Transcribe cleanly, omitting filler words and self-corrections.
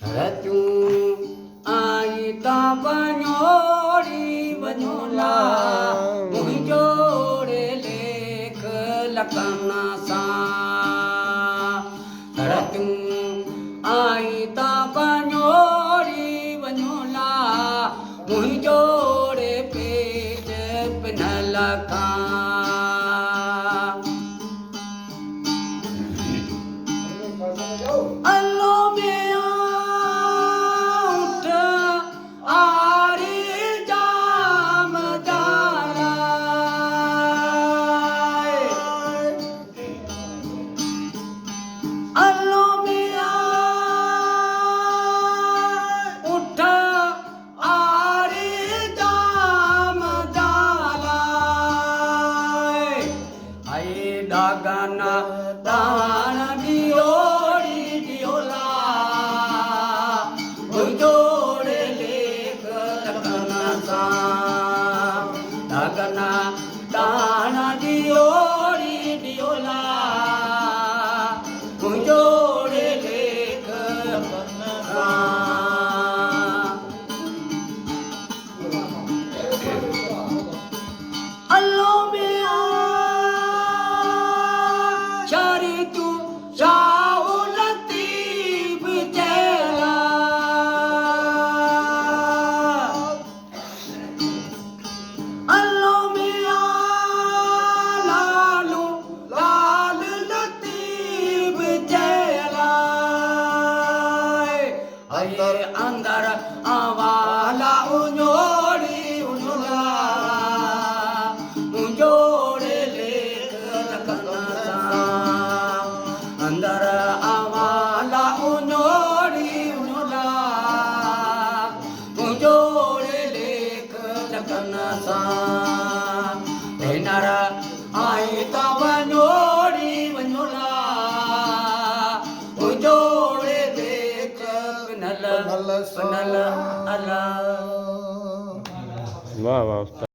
रचू आई ता बन्योरी वञोला मुंहिंजो रे लेख लखना सा रचू आई ता बन्योरी वञोला मुंहिंजो रे पेट पिनल खां अल्लो मिया उठ आरी जाम जाला अल्लो मिया उठ आरी जाम जाला आए डागना दान दियो दागना दाना दियोरी दियोला मुंहिंजो रे लेख अल्लो मिया शारी तू शाहुलती बिचेला अंदर आवाला उन्योड़ी उन्योला मुंजोड़े लेख लखना सा अंदर आवाला उन्योड़ी उन्योला मुंजोड़े लेख लखना सा भेनर आई ता वञोड़ी वञोला मुंजोड़े नल अला वाह वाह।